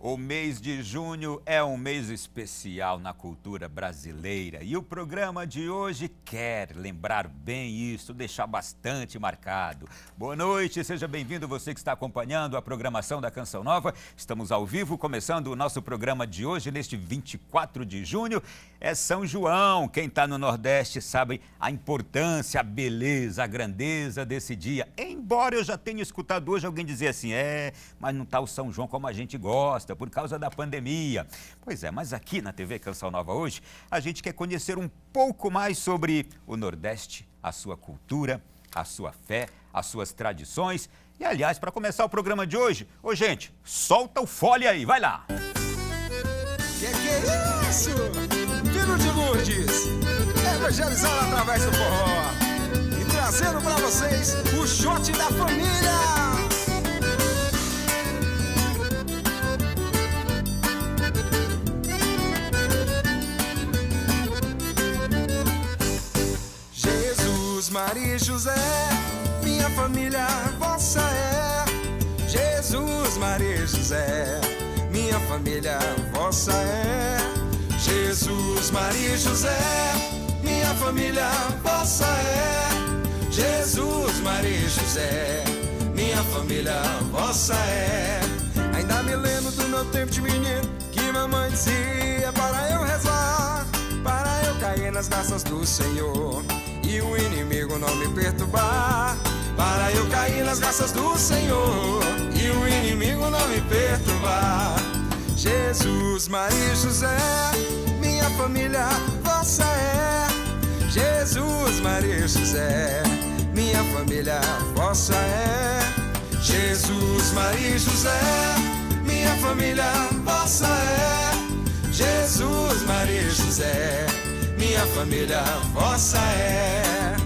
O mês de junho é um mês especial na cultura brasileira e o programa de hoje quer lembrar bem isso, deixar bastante marcado. Boa noite, seja bem-vindo você que está acompanhando a programação da Canção Nova. Estamos ao vivo, começando o nosso programa de hoje, neste 24 de junho. É São João, quem está no Nordeste sabe a importância, a beleza, a grandeza desse dia. Embora eu já tenha escutado hoje alguém dizer assim, mas não está o São João como a gente gosta, por causa da pandemia. Pois é, mas aqui na TV Canção Nova hoje, a gente quer conhecer um pouco mais sobre o Nordeste, a sua cultura, a sua fé, as suas tradições. E, aliás, para começar o programa de hoje, gente, solta o fole aí, vai lá! Que é isso? Filho de Lourdes, evangelizando através do forró e trazendo para vocês o shot da família. Maria e José, minha família vossa é. Jesus, Maria e José, minha família vossa é. Jesus, Maria e José, minha família vossa é. Jesus, Maria e José, minha família vossa é. Ainda me lembro do meu tempo de menino, que mamãe dizia para eu rezar, para eu cair nas graças do Senhor e o inimigo não me perturbar, para eu cair nas graças do Senhor e o inimigo não me perturbar. Jesus, Maria e José, minha família vossa é. Jesus, Maria e José, minha família vossa é. Jesus, Maria e José, minha família vossa é. Jesus, Maria e José, minha família vossa é.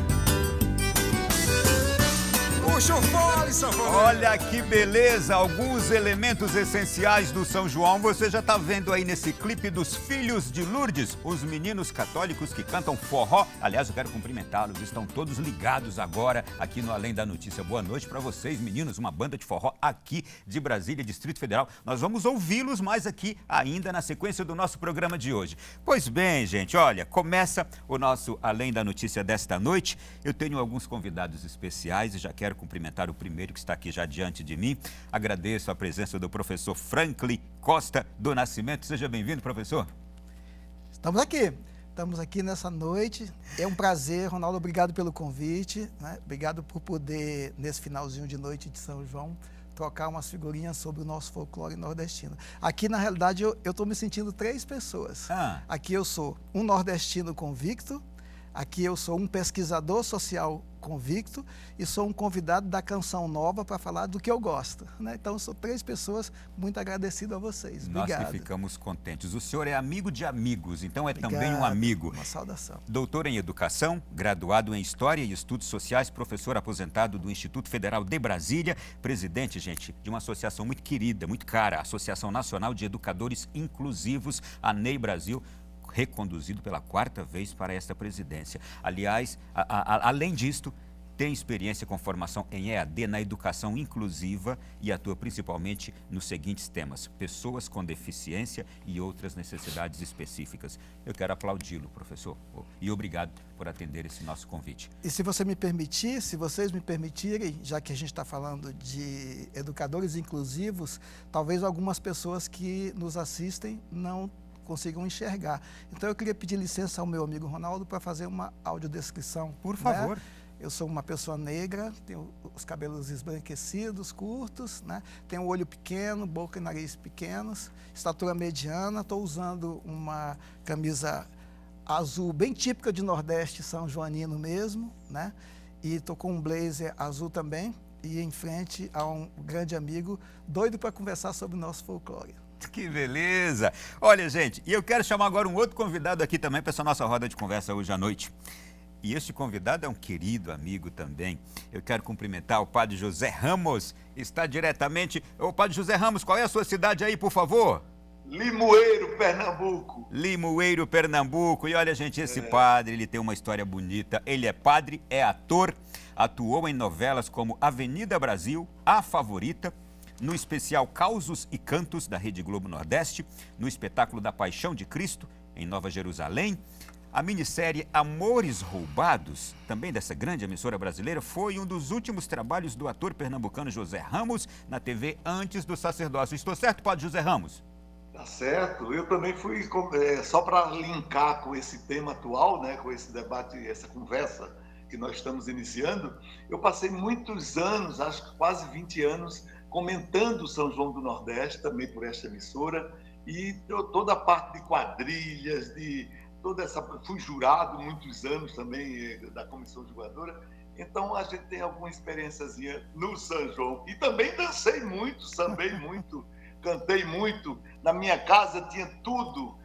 Puxa o fole, sanfoneiro. Olha que beleza, alguns elementos essenciais do São João. Você já está vendo aí nesse clipe dos Filhos de Lourdes, os meninos católicos que cantam forró. Aliás, eu quero cumprimentá-los, estão todos ligados agora aqui no Além da Notícia. Boa noite para vocês, meninos, uma banda de forró aqui de Brasília, Distrito Federal. Nós vamos ouvi-los mais aqui ainda na sequência do nosso programa de hoje. Pois bem, gente, olha, começa o nosso Além da Notícia desta noite. Eu tenho alguns convidados especiais e já quero cumprimentar o primeiro que está aqui já diante de mim. Agradeço a presença do professor Franklin Costa do Nascimento. Seja bem-vindo, professor. Estamos aqui nessa noite. É um prazer, Ronaldo, obrigado pelo convite, né? Obrigado por poder, nesse finalzinho de noite de São João, trocar umas figurinhas sobre o nosso folclore nordestino. Aqui, na realidade, eu estou me sentindo três pessoas. Aqui eu sou um nordestino convicto, aqui eu sou um pesquisador social convicto e sou um convidado da Canção Nova para falar do que eu gosto, né? Então, sou três pessoas, muito agradecido a vocês. Obrigado. Nós que ficamos contentes. O senhor é amigo de amigos, então Obrigado. Também um amigo. Uma saudação. Doutor em Educação, graduado em História e Estudos Sociais, professor aposentado do Instituto Federal de Brasília, presidente, gente, de uma associação muito querida, muito cara, a Associação Nacional de Educadores Inclusivos, ANEI Brasil, reconduzido pela 4ª vez para esta presidência. Aliás, além disto, tem experiência com formação em EAD na educação inclusiva e atua principalmente nos seguintes temas: pessoas com deficiência e outras necessidades específicas. Eu quero aplaudi-lo, professor, e obrigado por atender esse nosso convite. E se você me permitir, se vocês me permitirem, já que a gente está falando de educadores inclusivos, talvez algumas pessoas que nos assistem não consigam enxergar. Então, eu queria pedir licença ao meu amigo Ronaldo para fazer uma audiodescrição. Por favor. Né? Eu sou uma pessoa negra, tenho os cabelos esbranquecidos, curtos, né? Tenho um olho pequeno, boca e nariz pequenos, estatura mediana, estou usando uma camisa azul bem típica de Nordeste São Joanino mesmo, né? E estou com um blazer azul também, e em frente a um grande amigo doido para conversar sobre o nosso folclore. Que beleza! Olha, gente, e eu quero chamar agora um outro convidado aqui também para essa nossa roda de conversa hoje à noite. E este convidado é um querido amigo também. Eu quero cumprimentar o padre José Ramos, está diretamente... Ô, padre José Ramos, qual é a sua cidade aí, por favor? Limoeiro, Pernambuco. Limoeiro, Pernambuco. E olha, gente, esse padre, ele tem uma história bonita. Ele é padre, é ator, atuou em novelas como Avenida Brasil, A Favorita, no especial Causos e Cantos da Rede Globo Nordeste, no espetáculo da Paixão de Cristo, em Nova Jerusalém. A minissérie Amores Roubados, também dessa grande emissora brasileira, foi um dos últimos trabalhos do ator pernambucano José Ramos na TV antes do sacerdócio. Estou certo, Padre José Ramos? Tá certo. Eu também fui, só para linkar com esse tema atual, né, com esse debate, essa conversa que nós estamos iniciando, eu passei muitos anos, acho que quase 20 anos, comentando São João do Nordeste, também por esta emissora, e toda a parte de quadrilhas, fui jurado muitos anos também da comissão julgadora, então a gente tem alguma experiênciazinha no São João. E também dancei muito, sambei muito, cantei muito. Na minha casa tinha tudo,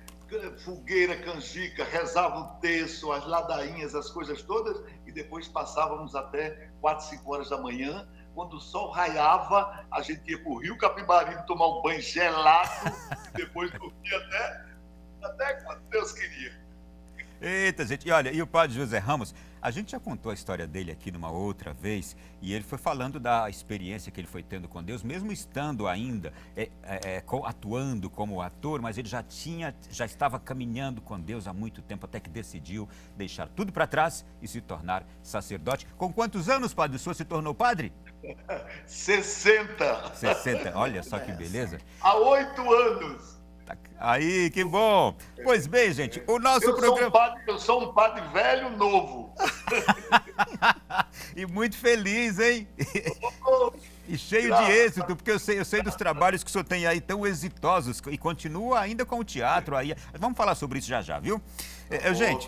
fogueira, canjica, rezava o terço, as ladainhas, as coisas todas, e depois passávamos até 4, 5 horas da manhã. Quando o sol raiava, a gente ia para o Rio Capibaribe tomar um banho gelado, e depois dormia até quando Deus queria. Eita, gente, e olha, e o Padre José Ramos, a gente já contou a história dele aqui numa outra vez, e ele foi falando da experiência que ele foi tendo com Deus, mesmo estando ainda atuando como ator, mas ele já estava caminhando com Deus há muito tempo, até que decidiu deixar tudo para trás e se tornar sacerdote. Com quantos anos, Padre, o senhor se tornou padre? 60. 60, olha só que beleza. Há 8 anos. Aí, que bom. Pois bem, gente, o nosso programa... Eu sou um padre velho novo. E muito feliz, hein? E cheio de êxito, porque eu sei dos trabalhos que o senhor tem aí tão exitosos e continua ainda com o teatro aí. Vamos falar sobre isso já, viu? Gente,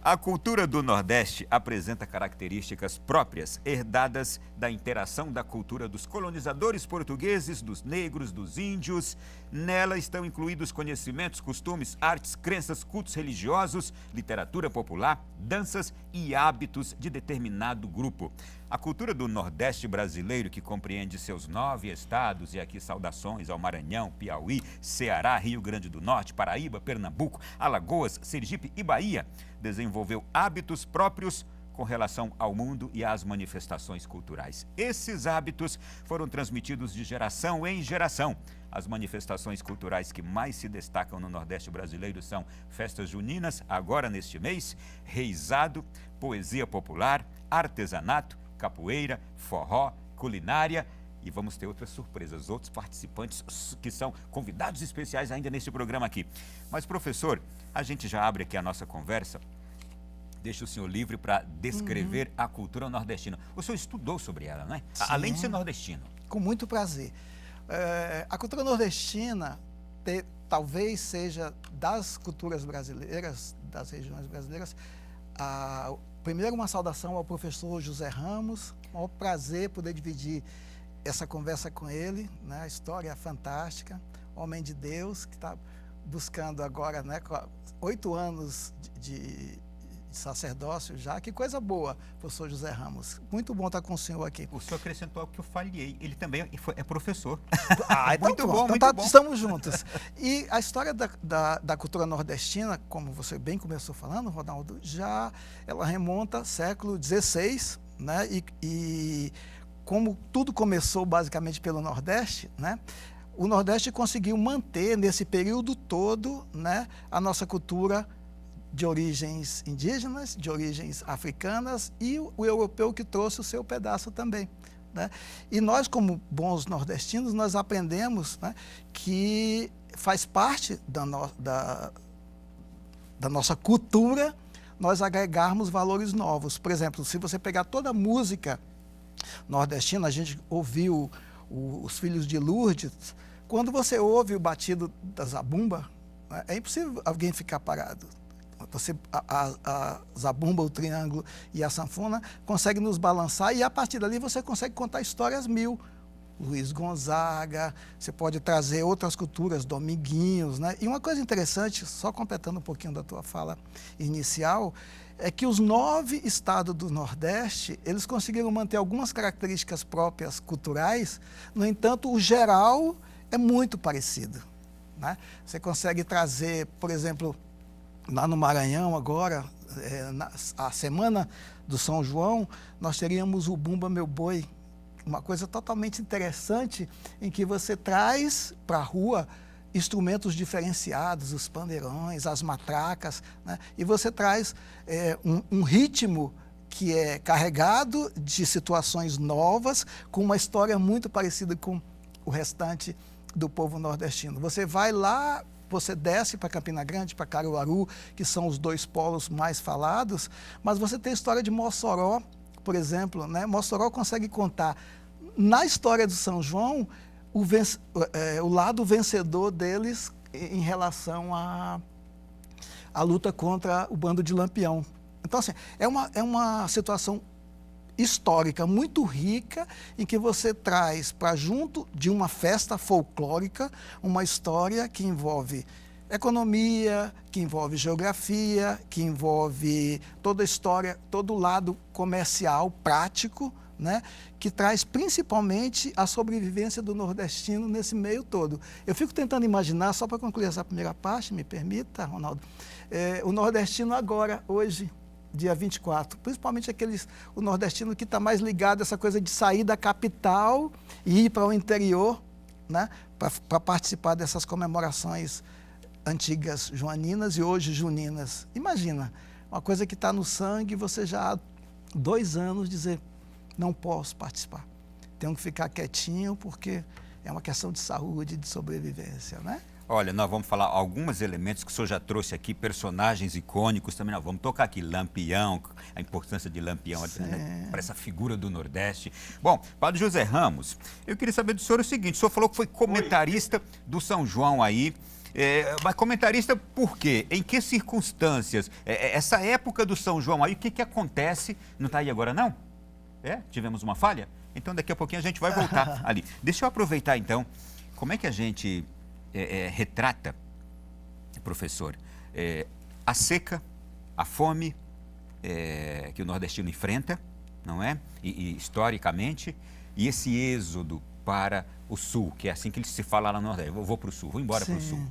a cultura do Nordeste apresenta características próprias, herdadas da interação da cultura dos colonizadores portugueses, dos negros, dos índios. Nela estão incluídos conhecimentos, costumes, artes, crenças, cultos religiosos, literatura popular, danças e hábitos de determinado grupo. A cultura do Nordeste brasileiro, que compreende seus 9 estados, e aqui saudações ao Maranhão, Piauí, Ceará, Rio Grande do Norte, Paraíba, Pernambuco, Alagoas, Sergipe e Bahia, desenvolveu hábitos próprios com relação ao mundo e às manifestações culturais. Esses hábitos foram transmitidos de geração em geração. As manifestações culturais que mais se destacam no Nordeste brasileiro são festas juninas, agora neste mês, reizado, poesia popular, artesanato, capoeira, forró, culinária, e vamos ter outras surpresas, outros participantes que são convidados especiais ainda neste programa aqui. Mas, professor, a gente já abre aqui a nossa conversa. Deixa o senhor livre para descrever a cultura nordestina. O senhor estudou sobre ela, né? Sim. Além de ser nordestino. Com muito prazer. A cultura nordestina talvez seja das culturas brasileiras, das regiões brasileiras, primeiro uma saudação ao professor José Ramos, é um prazer poder dividir essa conversa com ele, né? A história é fantástica, homem de Deus, que está buscando agora, né, 8 anos de sacerdócio já, que coisa boa, professor José Ramos. Muito bom estar com o senhor aqui. O senhor acrescentou algo que eu falhei, ele também é professor. Então muito bom, muito bom. Estamos juntos. E a história da cultura nordestina, como você bem começou falando, Ronaldo, ela remonta ao século XVI, né? E como tudo começou basicamente pelo Nordeste, né? O Nordeste conseguiu manter nesse período todo, né, a nossa cultura de origens indígenas, de origens africanas, e o europeu que trouxe o seu pedaço também, né? E nós, como bons nordestinos, nós aprendemos, né, que faz parte da nossa cultura nós agregarmos valores novos. Por exemplo, se você pegar toda a música nordestina, a gente ouviu os Filhos de Lourdes, quando você ouve o batido da zabumba, né, é impossível alguém ficar parado. A zabumba, o triângulo e a sanfona conseguem nos balançar, e a partir dali você consegue contar histórias mil. Luiz Gonzaga, você pode trazer outras culturas, Dominguinhos, né? E uma coisa interessante, só completando um pouquinho da tua fala inicial, é que os 9 estados do Nordeste, eles conseguiram manter algumas características próprias culturais, no entanto, o geral é muito parecido, né? Você consegue trazer, por exemplo, lá no Maranhão agora, a semana do São João, nós teríamos o Bumba Meu Boi, uma coisa totalmente interessante em que você traz para a rua instrumentos diferenciados, os pandeirões, as matracas, né? E você traz um ritmo que é carregado de situações novas, com uma história muito parecida com o restante do povo nordestino. Você vai lá, você desce para Campina Grande, para Caruaru, que são os 2 polos mais falados, mas você tem a história de Mossoró, por exemplo, né? Mossoró consegue contar, na história do São João, o lado vencedor deles em relação à luta contra o bando de Lampião. Então, assim, é uma situação histórica muito rica, em que você traz para junto de uma festa folclórica uma história que envolve economia, que envolve geografia, que envolve toda a história, todo o lado comercial, prático, né, que traz principalmente a sobrevivência do nordestino nesse meio todo. Eu fico tentando imaginar, só para concluir essa primeira parte, me permita, Ronaldo, o nordestino agora, hoje, dia 24, principalmente o nordestino que está mais ligado a essa coisa de sair da capital e ir para o interior, né, para participar dessas comemorações antigas joaninas e hoje juninas. Imagina, uma coisa que está no sangue, você já há 2 anos dizer, não posso participar, tenho que ficar quietinho porque é uma questão de saúde, de sobrevivência, né? Olha, nós vamos falar alguns elementos que o senhor já trouxe aqui, personagens icônicos também. Nós vamos tocar aqui Lampião, a importância de Lampião, né, para essa figura do Nordeste. Bom, Padre José Ramos, eu queria saber do senhor o seguinte, o senhor falou que foi comentarista do São João aí, mas comentarista por quê? Em que circunstâncias? Essa época do São João aí, o que acontece? Não está aí agora não? Tivemos uma falha? Então daqui a pouquinho a gente vai voltar ali. Deixa eu aproveitar então, como é que a gente retrata, professor, a seca, a fome que o nordestino enfrenta, não é? E historicamente, e esse êxodo para o sul, que é assim que ele se fala lá no Nordeste. Eu vou para o sul, vou embora para o sul.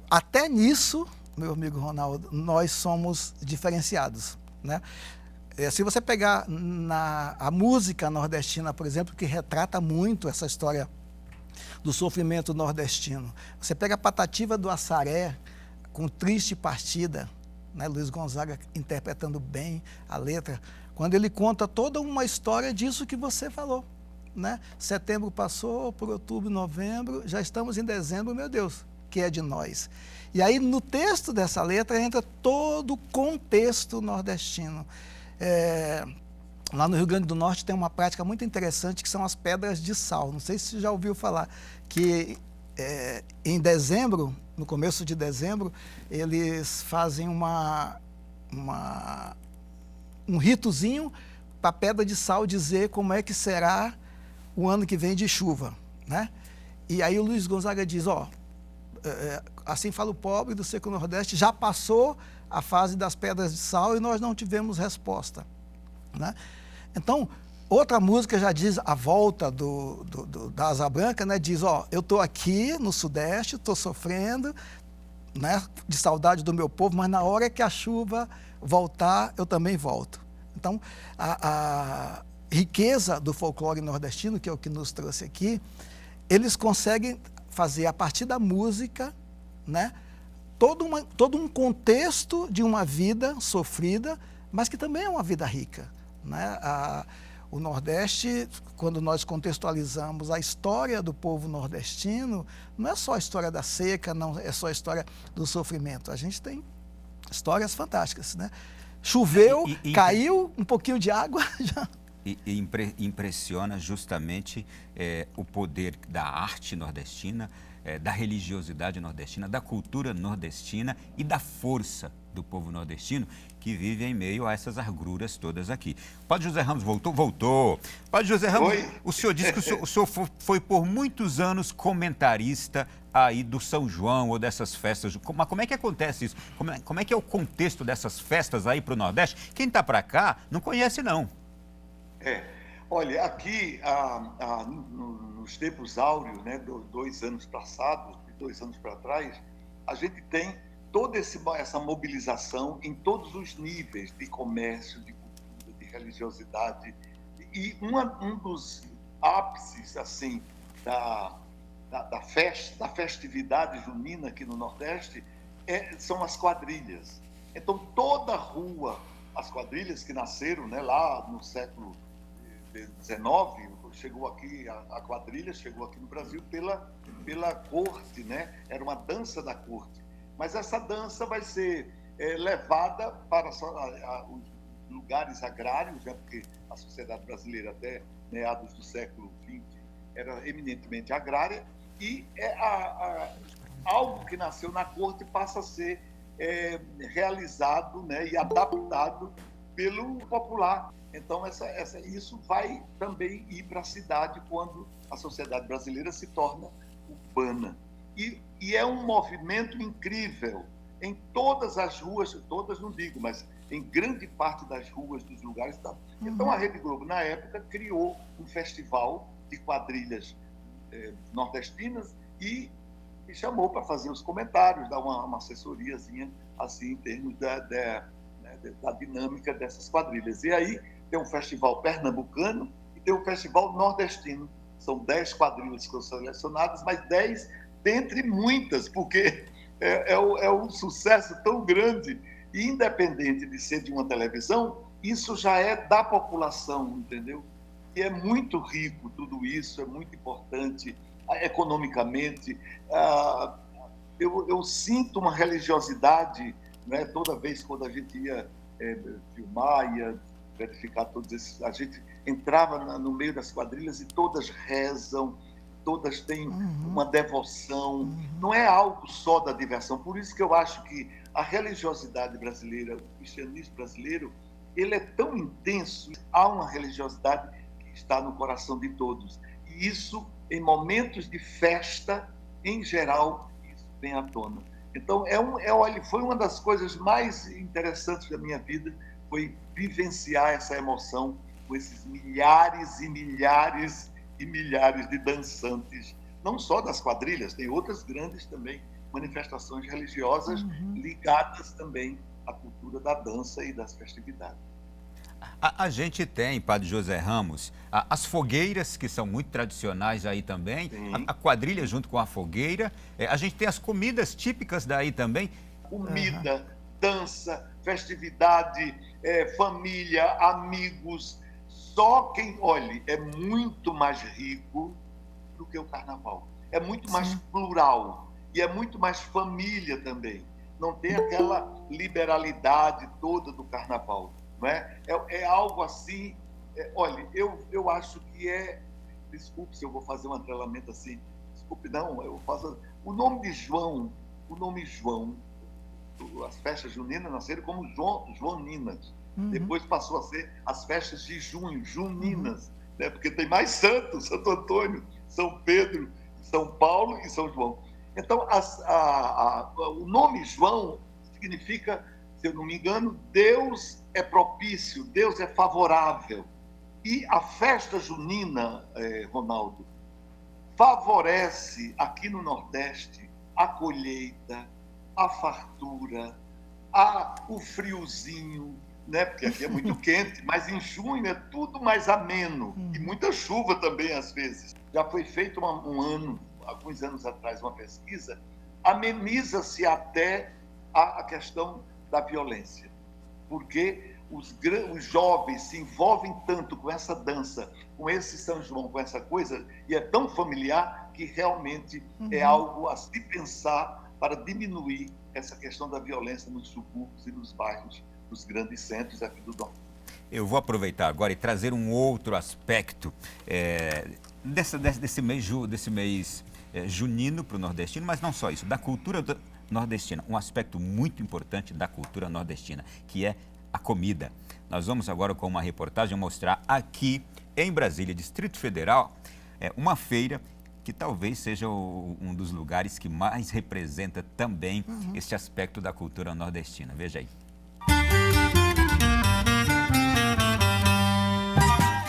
Até nisso, meu amigo Ronaldo, nós somos diferenciados, né? Se você pegar a música nordestina, por exemplo, que retrata muito essa história do sofrimento nordestino. Você pega a Patativa do Assaré, com Triste Partida, né? Luiz Gonzaga interpretando bem a letra, quando ele conta toda uma história disso que você falou, né? Setembro passou, por outubro, novembro, já estamos em dezembro, meu Deus, que é de nós. E aí, no texto dessa letra, entra todo o contexto nordestino. Lá no Rio Grande do Norte tem uma prática muito interessante que são as pedras de sal. Não sei se você já ouviu falar, que em dezembro, no começo de dezembro, eles fazem um ritozinho para a pedra de sal dizer como é que será o ano que vem de chuva, né? E aí o Luiz Gonzaga diz, assim fala o pobre do Seco Nordeste, já passou a fase das pedras de sal e nós não tivemos resposta, né? Então, outra música já diz a volta da Asa Branca, né? Diz, eu estou aqui no Sudeste, estou sofrendo, né, de saudade do meu povo, mas na hora que a chuva voltar, eu também volto. Então, a riqueza do folclore nordestino, que é o que nos trouxe aqui, eles conseguem fazer, a partir da música, né, todo um contexto de uma vida sofrida, mas que também é uma vida rica, né? O Nordeste, quando nós contextualizamos a história do povo nordestino, não é só a história da seca, não é só a história do sofrimento. A gente tem histórias fantásticas, né? Choveu, caiu um pouquinho de água, já... Impressiona justamente o poder da arte nordestina, da religiosidade nordestina, da cultura nordestina e da força do povo nordestino que vive em meio a essas agruras todas aqui. Padre José Ramos voltou? Voltou. Padre José Ramos, o senhor disse que o senhor foi por muitos anos comentarista aí do São João ou dessas festas. Mas como é que acontece isso? Como é que é o contexto dessas festas aí para o Nordeste? Quem está para cá não conhece, não. Olha, aqui, nos tempos áureos, né, 2 anos passados, de 2 anos para trás, a gente tem toda essa mobilização em todos os níveis de comércio, de cultura, de religiosidade, um dos ápices, assim, da festividade junina aqui no Nordeste são as quadrilhas. Então, toda rua, as quadrilhas que nasceram, né, lá no século XIX, chegou aqui, a quadrilha chegou aqui no Brasil pela corte, né? Era uma dança da corte. Mas essa dança vai ser levada para os lugares agrários, né? Porque a sociedade brasileira até meados do século XX era eminentemente agrária, e algo que nasceu na corte passa a ser realizado, né, e adaptado pelo popular. Então, isso vai também ir para a cidade quando a sociedade brasileira se torna urbana. E é um movimento incrível. Em todas as ruas, todas não digo, mas em grande parte das ruas dos lugares. Então, a Rede Globo, na época, criou um festival de quadrilhas nordestinas e me chamou para fazer os comentários, dar uma assessoriazinha, assim, em termos da dinâmica dessas quadrilhas. E aí tem um festival pernambucano e tem um festival nordestino. São 10 quadrilhas que são selecionadas, mas 10 dentre muitas, porque é um sucesso tão grande. E independente de ser de uma televisão, isso já é da população, entendeu? E é muito rico tudo isso, é muito importante economicamente. Eu sinto uma religiosidade, né, toda vez quando a gente ia filmar, ia verificar todos esses... A gente entrava no meio das quadrilhas e todas rezam, todas têm uma devoção. Não é algo só da diversão. Por isso que eu acho que a religiosidade brasileira, o cristianismo brasileiro, ele é tão intenso. Há uma religiosidade que está no coração de todos. E isso, em momentos de festa, em geral, isso vem à tona. Então, olha, foi uma das coisas mais interessantes da minha vida, foi vivenciar essa emoção com esses milhares e milhares e milhares de dançantes, não só das quadrilhas, tem outras grandes também manifestações religiosas ligadas também à cultura da dança e das festividades. A gente tem, Padre José Ramos, as fogueiras, que são muito tradicionais aí também, a quadrilha junto com a fogueira, a gente tem as comidas típicas daí também. Comida, dança, festividade, família, amigos. Só quem, olhe, é muito mais rico do que o carnaval. É muito mais plural e é muito mais família também. Não tem aquela liberalidade toda do carnaval. Não é? É algo assim. Olha, eu acho que desculpe se eu vou fazer um atrelamento assim. Desculpe, não, eu faço. O nome João, as festas juninas nasceram como joaninas. Depois passou a ser as festas de junho, juninas, né? Porque tem mais santos, Santo Antônio, São Pedro, São Paulo e São João. Então, o nome João significa, se eu não me engano, Deus é propício, Deus é favorável. E a festa junina, Ronaldo, favorece aqui no Nordeste a colheita, a fartura, o friozinho, né? Porque aqui é muito quente, mas em junho é tudo mais ameno e muita chuva também às vezes. Já foi feito alguns anos atrás, uma pesquisa, ameniza-se até a questão da violência, porque os jovens se envolvem tanto com essa dança, com esse São João, com essa coisa, e é tão familiar que realmente é algo a se pensar para diminuir essa questão da violência nos subúrbios e nos bairros dos grandes centros aqui do Norte. Eu vou aproveitar agora e trazer um outro aspecto desse mês junino para o nordestino, mas não só isso, da cultura nordestina, um aspecto muito importante da cultura nordestina, que é a comida. Nós vamos agora com uma reportagem mostrar aqui em Brasília, Distrito Federal, uma feira que talvez seja um dos lugares que mais representa também esse aspecto da cultura nordestina. Veja aí.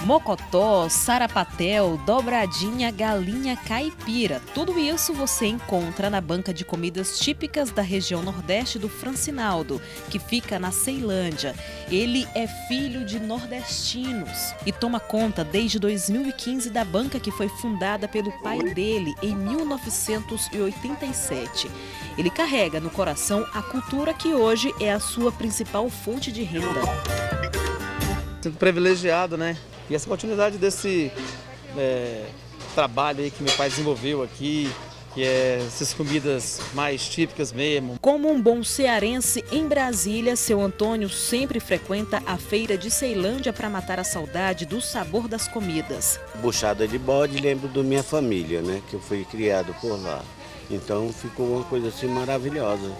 Mocotó, sarapatel, dobradinha, galinha caipira. Tudo isso você encontra na banca de comidas típicas da região nordeste do Francinaldo, que fica na Ceilândia. Ele é filho de nordestinos e toma conta desde 2015 da banca que foi fundada pelo pai dele em 1987. Ele carrega no coração a cultura que hoje é a sua principal fonte de renda. Sinto privilegiado, né? E essa continuidade desse trabalho aí que meu pai desenvolveu aqui, que é essas comidas mais típicas mesmo. Como um bom cearense em Brasília, seu Antônio sempre frequenta a feira de Ceilândia para matar a saudade do sabor das comidas. Buchada de bode, lembro da minha família, né? Que eu fui criado por lá. Então ficou uma coisa assim maravilhosa.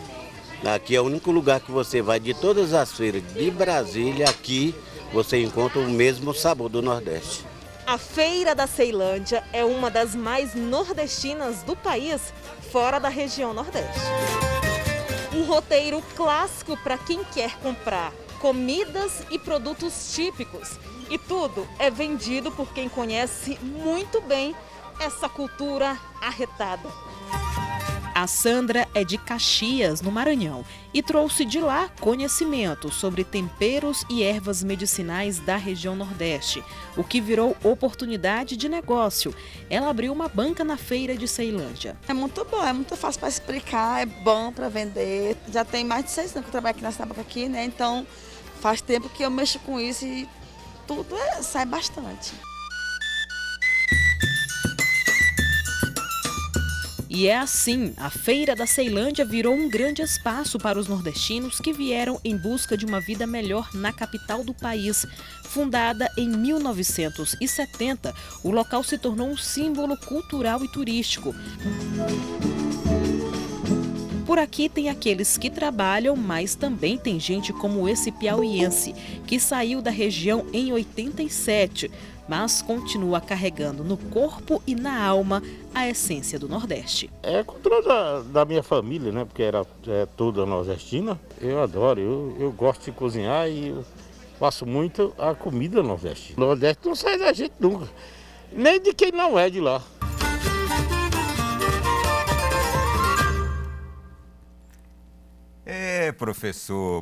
Aqui é o único lugar que você vai de todas as feiras de Brasília, aqui você encontra o mesmo sabor do Nordeste. A Feira da Ceilândia é uma das mais nordestinas do país, fora da região Nordeste. Um roteiro clássico para quem quer comprar comidas e produtos típicos. E tudo é vendido por quem conhece muito bem essa cultura arretada. A Sandra é de Caxias, no Maranhão, e trouxe de lá conhecimento sobre temperos e ervas medicinais da região Nordeste, o que virou oportunidade de negócio. Ela abriu uma banca na feira de Ceilândia. É muito bom, é muito fácil para explicar, é bom para vender. Já tem mais de 6 anos que eu trabalho aqui nessa banca aqui, né? Então faz tempo que eu mexo com isso e tudo sai bastante. E é assim, a Feira da Ceilândia virou um grande espaço para os nordestinos que vieram em busca de uma vida melhor na capital do país. Fundada em 1970, o local se tornou um símbolo cultural e turístico. Por aqui tem aqueles que trabalham, mas também tem gente como esse piauiense, que saiu da região em 87, mas continua carregando no corpo e na alma a essência do Nordeste. É a cultura da minha família, né? Porque era toda nordestina. Eu adoro, eu gosto de cozinhar e eu faço muito a comida nordestina. O Nordeste não sai da gente nunca, nem de quem não é de lá.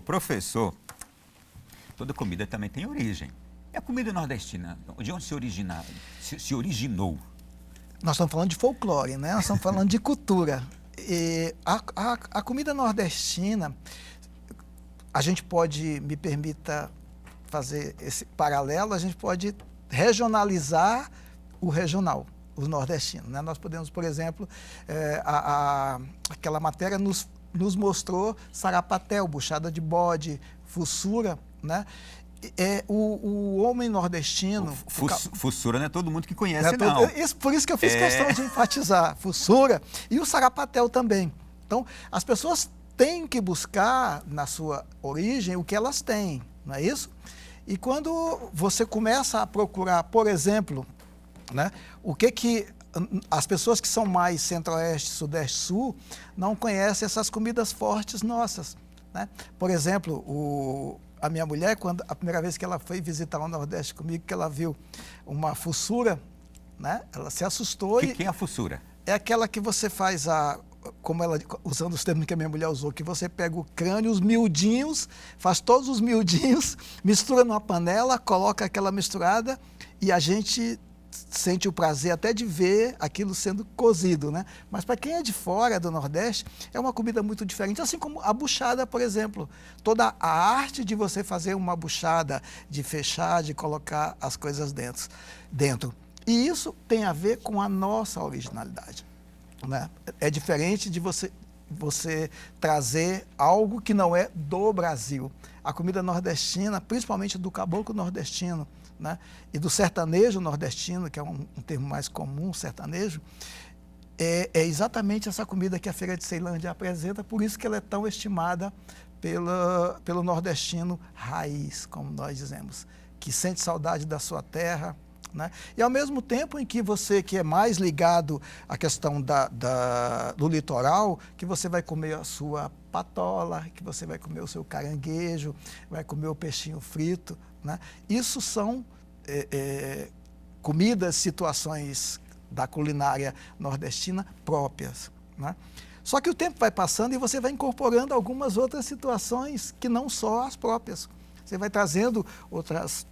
Professor, toda comida também tem origem. E a comida nordestina, de onde se originou? Nós estamos falando de folclore, né? Nós estamos falando de cultura. E a comida nordestina, a gente pode, me permita fazer esse paralelo, a gente pode regionalizar o regional, o nordestino, né? Nós podemos, por exemplo, aquela matéria nos mostrou sarapatel, buchada de bode, fuçura, né? O homem nordestino... Fuçura não é todo mundo que conhece, não. Por isso que eu fiz questão de enfatizar. Fuçura e o sarapatel também. Então, as pessoas têm que buscar, na sua origem, o que elas têm, não é isso? E quando você começa a procurar, por exemplo, né, o que as pessoas que são mais centro-oeste, sudeste, sul, não conhecem essas comidas fortes nossas, né? Por exemplo, a minha mulher, quando a primeira vez que ela foi visitar o Nordeste comigo, que ela viu uma fuçura, né? Ela se assustou. O que é a fuçura? É aquela que você faz como ela, usando os termos que a minha mulher usou, que você pega o crânio, os miudinhos, faz todos os miudinhos, mistura numa panela, coloca aquela misturada e a gente sente o prazer até de ver aquilo sendo cozido, né? Mas para quem é de fora do Nordeste, é uma comida muito diferente, assim como a buchada, por exemplo. Toda a arte de você fazer uma buchada, de fechar, de colocar as coisas dentro. E isso tem a ver com a nossa originalidade, né? É diferente de você trazer algo que não é do Brasil. A comida nordestina, principalmente do caboclo nordestino, né, e do sertanejo nordestino, que é um termo mais comum, sertanejo, é exatamente essa comida que a Feira de Ceilândia apresenta, por isso que ela é tão estimada pelo nordestino raiz, como nós dizemos, que sente saudade da sua terra, né? E ao mesmo tempo em que você, que é mais ligado à questão do litoral, que você vai comer a sua patola, que você vai comer o seu caranguejo, vai comer o peixinho frito, né? Isso são comidas, situações da culinária nordestina próprias, né? Só que o tempo vai passando e você vai incorporando algumas outras situações que não só as próprias. Você vai trazendo outras.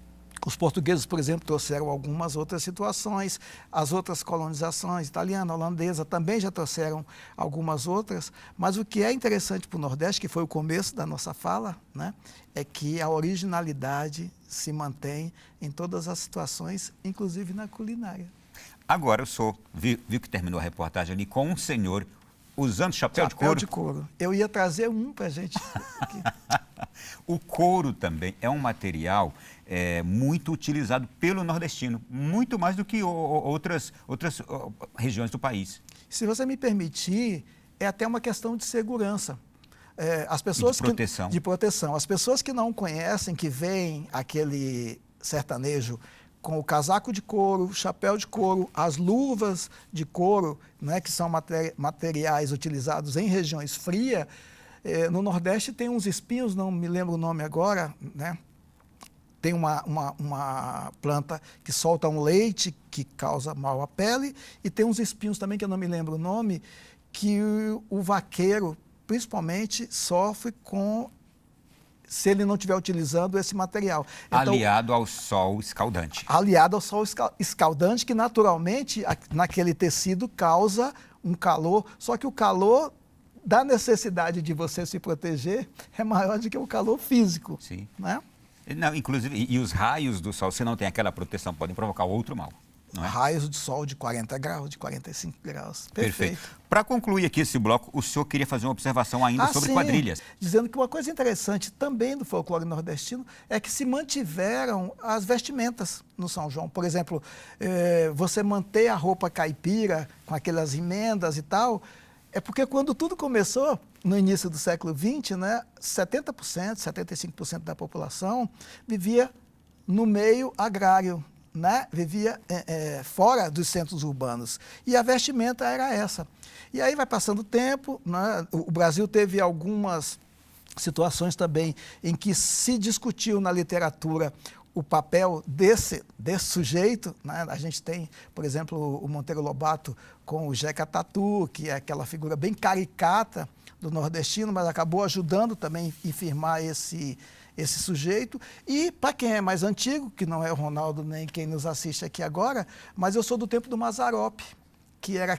Os portugueses, por exemplo, trouxeram algumas outras situações, as outras colonizações, italiana, holandesa, também já trouxeram algumas outras, mas o que é interessante para o Nordeste, que foi o começo da nossa fala, né, é que a originalidade se mantém em todas as situações, inclusive na culinária. Agora o senhor viu que terminou a reportagem ali com um senhor usando chapéu de couro? Chapéu de couro. Eu ia trazer um para a gente aqui. O couro também é um material muito utilizado pelo nordestino, muito mais do que outras regiões do país. Se você me permitir, é até uma questão de segurança. As pessoas de proteção. De proteção. As pessoas que não conhecem, que veem aquele sertanejo com o casaco de couro, o chapéu de couro, as luvas de couro, né, que são materiais utilizados em regiões frias. No Nordeste tem uns espinhos, não me lembro o nome agora, né? Tem uma planta que solta um leite que causa mal à pele, e tem uns espinhos também, que eu não me lembro o nome, que o vaqueiro, principalmente, sofre com, se ele não estiver utilizando esse material. Então, aliado ao sol escaldante. Aliado ao sol escaldante, que naturalmente, naquele tecido, causa um calor, só que o calor da necessidade de você se proteger é maior do que o calor físico. Sim. Né? Não, inclusive, e os raios do sol, se não tem aquela proteção, podem provocar outro mal. Não é? Raios de sol de 40 graus, de 45 graus. Perfeito. Para concluir aqui esse bloco, o senhor queria fazer uma observação ainda sobre quadrilhas. Dizendo que uma coisa interessante também do folclore nordestino é que se mantiveram as vestimentas no São João. Por exemplo, você manter a roupa caipira com aquelas emendas e tal, é porque quando tudo começou, no início do século XX, né, 70%, 75% da população vivia no meio agrário, né? Vivia fora dos centros urbanos. E a vestimenta era essa. E aí vai passando o tempo, né? O Brasil teve algumas situações também em que se discutiu na literatura o papel desse sujeito, né? A gente tem, por exemplo, o Monteiro Lobato com o Jeca Tatu, que é aquela figura bem caricata do nordestino, mas acabou ajudando também a firmar esse sujeito. E para quem é mais antigo, que não é o Ronaldo nem quem nos assiste aqui agora, mas eu sou do tempo do Mazzaropi, que era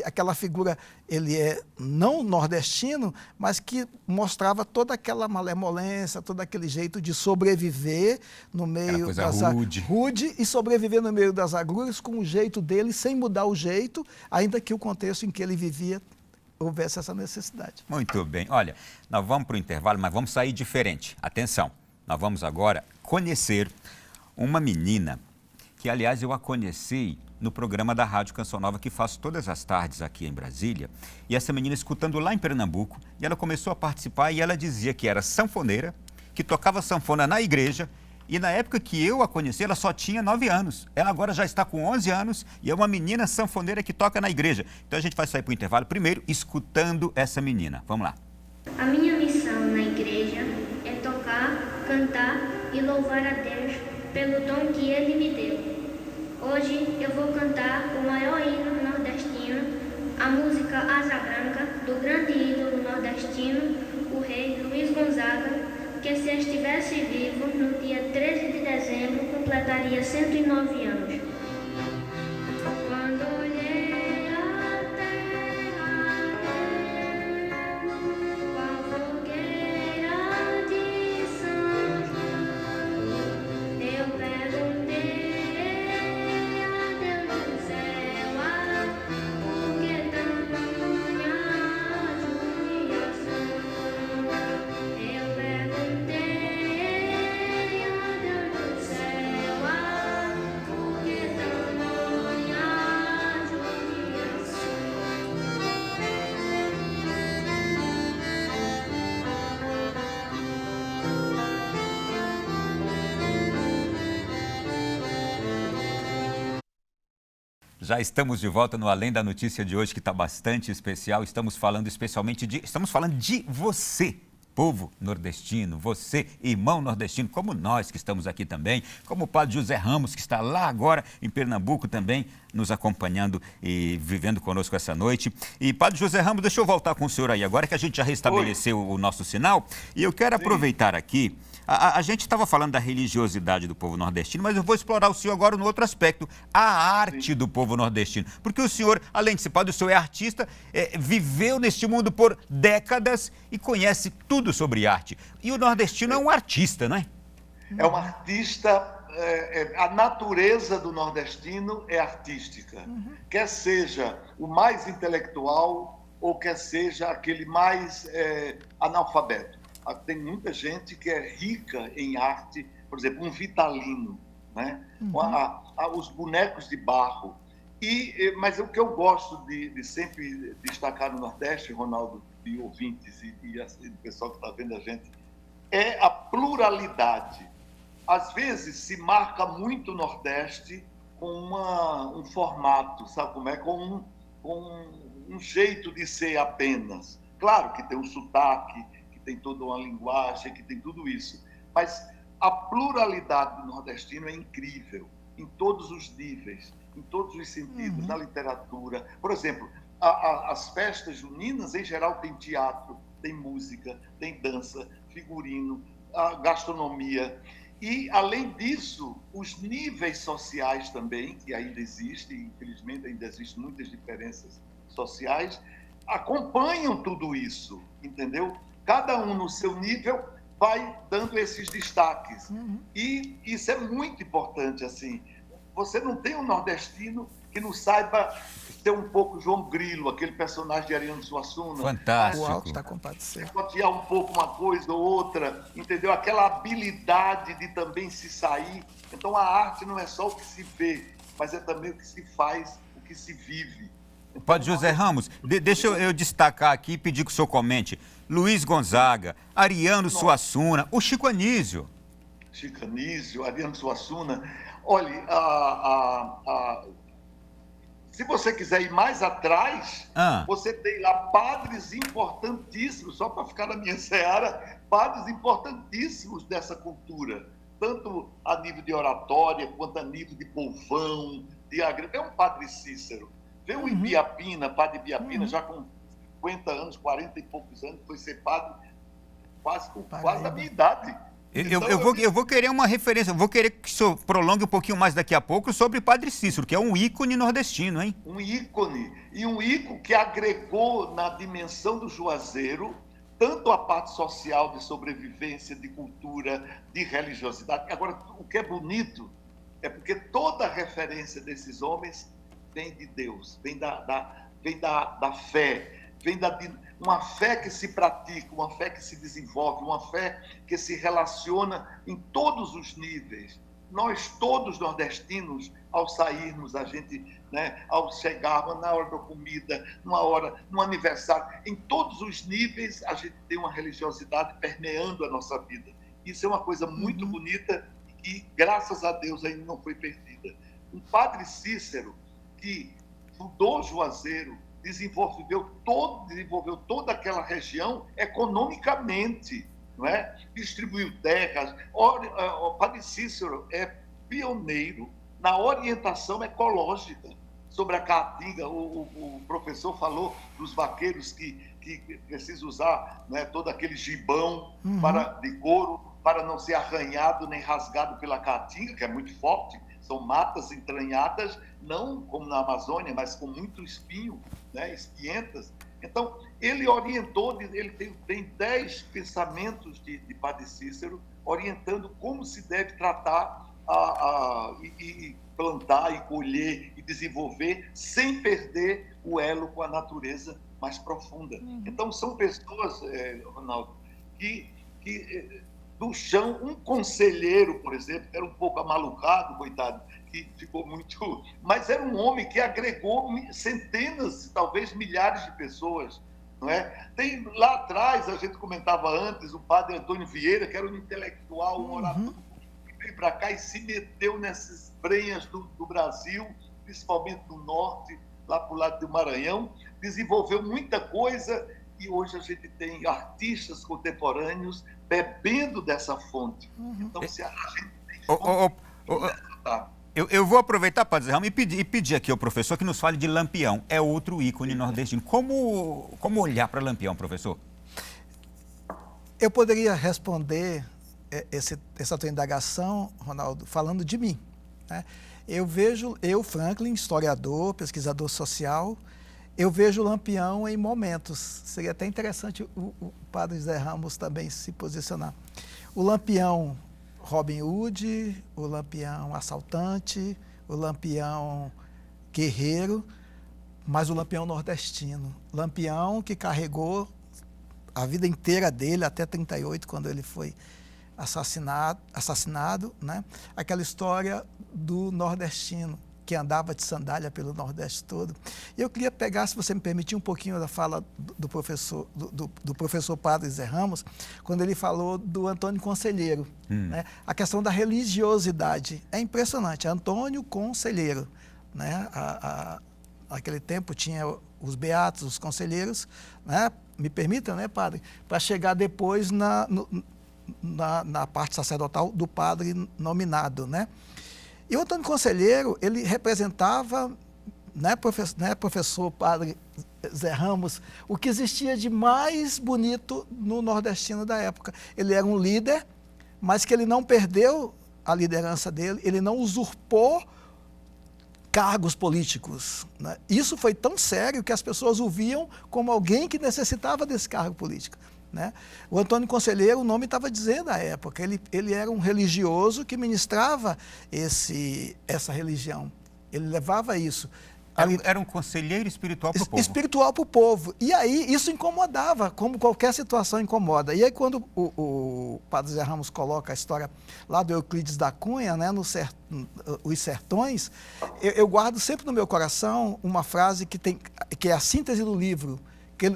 aquela figura, ele é não nordestino, mas que mostrava toda aquela malemolência, todo aquele jeito de sobreviver no meio das rude e sobreviver no meio das agruras com o jeito dele, sem mudar o jeito, ainda que o contexto em que ele vivia houvesse essa necessidade. Muito bem. Olha, nós vamos para o intervalo, mas vamos sair diferente. Atenção, nós vamos agora conhecer uma menina que, aliás, eu a conheci no programa da Rádio Canção Nova, que faço todas as tardes aqui em Brasília. E essa menina escutando lá em Pernambuco, e ela começou a participar e ela dizia que era sanfoneira, que tocava sanfona na igreja. E na época que eu a conheci, ela só tinha 9 anos. Ela agora já está com 11 anos e é uma menina sanfoneira que toca na igreja. Então a gente vai sair para o intervalo primeiro escutando essa menina. Vamos lá. A minha missão na igreja é tocar, cantar e louvar a Deus pelo dom que Ele me deu. Hoje eu vou cantar o maior hino nordestino, a música Asa Branca, do grande ídolo nordestino, o rei Luiz Gonzaga, que se estivesse vivo, no dia 13 de dezembro, completaria 109 anos. Quando olhei a terra com a fogueira de São João, eu perguntei a Deus do céu, por que tamanha judiação? Eu perguntei a Deus do céu, por que tamanha judiação? Já estamos de volta no Além da Notícia de hoje, que está bastante especial. Estamos falando especialmente estamos falando de você, povo nordestino, você, irmão nordestino, como nós que estamos aqui também, como o padre José Ramos, que está lá agora em Pernambuco também, nos acompanhando e vivendo conosco essa noite. E padre José Ramos, deixa eu voltar com o senhor aí, agora que a gente já restabeleceu o nosso sinal, e eu quero aproveitar aqui. A gente estava falando da religiosidade do povo nordestino, mas eu vou explorar o senhor agora no outro aspecto, a arte do povo nordestino. Porque o senhor, além de ser padre, o senhor é artista, viveu neste mundo por décadas e conhece tudo sobre arte. E o nordestino é um artista, não é? É um artista, a natureza do nordestino é artística. Quer seja o mais intelectual ou quer seja aquele mais analfabeto. Tem muita gente que é rica em arte, por exemplo, um Vitalino, né? Os bonecos de barro. Mas o que eu gosto de sempre destacar no Nordeste, Ronaldo, e ouvintes e o pessoal que está vendo a gente, é a pluralidade. Às vezes se marca muito o Nordeste com um formato, sabe como é? Com um jeito de ser apenas. Claro que tem um sotaque, tem toda uma linguagem, que tem tudo isso. Mas a pluralidade do nordestino é incrível, em todos os níveis, em todos os sentidos, na literatura. Por exemplo, as festas juninas, em geral, tem teatro, tem música, tem dança, figurino, gastronomia. E, além disso, os níveis sociais também, que ainda existem, infelizmente ainda existem muitas diferenças sociais, acompanham tudo isso, entendeu? Cada um no seu nível vai dando esses destaques. E isso é muito importante, assim. Você não tem um nordestino que não saiba ser um pouco João Grilo, aquele personagem de Ariano Suassuna. Fantástico. O Alto está compadecido. Copiar um pouco uma coisa ou outra, entendeu? Aquela habilidade de também se sair. Então, a arte não é só o que se vê, mas é também o que se faz, o que se vive. Padre José Ramos, deixa eu destacar aqui e pedir que o senhor comente. Luiz Gonzaga, Ariano Suassuna, o Chico Anísio. Chico Anísio, Ariano Suassuna. Olha, se você quiser ir mais atrás, você tem lá padres importantíssimos, só para ficar na minha seara, padres importantíssimos dessa cultura, tanto a nível de oratória, quanto a nível de povão, é um padre Cícero. Vê o Ibiapina, padre Ibiapina, já com 50 anos, 40 e poucos anos, foi ser padre quase da minha idade. Eu vou querer uma referência, eu vou querer que o senhor prolongue um pouquinho mais daqui a pouco sobre Padre Cícero, que é um ícone nordestino, hein? Um ícone, e um ícone que agregou na dimensão do Juazeiro tanto a parte social de sobrevivência, de cultura, de religiosidade. Agora, o que é bonito é porque toda a referência desses homens vem de Deus, vem da fé, vem uma fé que se pratica, uma fé que se desenvolve, uma fé que se relaciona em todos os níveis. Nós todos nordestinos, ao sairmos, a gente, né, ao chegarmos na hora da comida, no aniversário, em todos os níveis a gente tem uma religiosidade permeando a nossa vida. Isso é uma coisa muito bonita e, graças a Deus, ainda não foi perdida. Um padre Cícero, que fundou Juazeiro, desenvolveu toda aquela região economicamente, não é? Distribuiu terras. O padre Cícero é pioneiro na orientação ecológica sobre a caatinga. O professor falou dos vaqueiros que precisam usar, né, todo aquele gibão de couro para não ser arranhado nem rasgado pela caatinga, que é muito forte. São matas entranhadas, não como na Amazônia, mas com muito espinho, né, espinhentas. Então, ele orientou, ele tem 10 pensamentos de Padre Cícero, orientando como se deve tratar e plantar, e colher, e desenvolver, sem perder o elo com a natureza mais profunda. Então, são pessoas, Ronaldo, que do chão, um conselheiro, por exemplo, era um pouco amalucado, coitado, que ficou muito... Mas era um homem que agregou centenas, talvez milhares de pessoas, não é? Tem lá atrás, a gente comentava antes, o padre Antônio Vieira, que era um intelectual, um orador, que veio para cá e se meteu nessas brenhas do Brasil, principalmente do norte, lá para o lado do Maranhão, desenvolveu muita coisa e hoje a gente tem artistas contemporâneos bebendo dessa fonte. Então, se a gente tem... Eu vou aproveitar, Padre Zé Ramos, e pedir aqui ao professor que nos fale de Lampião. É outro ícone nordestino. Como olhar para Lampião, professor? Eu poderia responder essa tua indagação, Ronaldo, falando de mim, né? Eu, Franklin, historiador, pesquisador social, eu vejo o Lampião em momentos. Seria até interessante o Padre Zé Ramos também se posicionar. O Lampião Robin Hood, o Lampião assaltante, o Lampião guerreiro, mas o Lampião nordestino. Lampião que carregou a vida inteira dele, até 38, quando ele foi assassinado, né? Aquela história do nordestino, que andava de sandália pelo Nordeste todo. E eu queria pegar, se você me permitir, um pouquinho da fala do professor Padre Zé Ramos, quando ele falou do Antônio Conselheiro, né? A questão da religiosidade. É impressionante. Antônio Conselheiro, né? Naquele tempo tinha os beatos, os conselheiros, né? Me permitam, né, padre? Para chegar depois na parte sacerdotal do padre nominado, né? E o Antônio Conselheiro, ele representava, né, professor Padre Zé Ramos, o que existia de mais bonito no nordestino da época. Ele era um líder, mas que ele não perdeu a liderança dele, ele não usurpou cargos políticos, né? Isso foi tão sério que as pessoas o viam como alguém que necessitava desse cargo político, né? O Antônio Conselheiro, o nome estava dizendo à época, ele era um religioso que ministrava essa religião, ele levava isso. Era um conselheiro espiritual para o povo. Espiritual para o povo. E aí isso incomodava, como qualquer situação incomoda. E aí quando o Padre Zé Ramos coloca a história lá do Euclides da Cunha, né, Os Sertões, eu guardo sempre no meu coração uma frase que é a síntese do livro,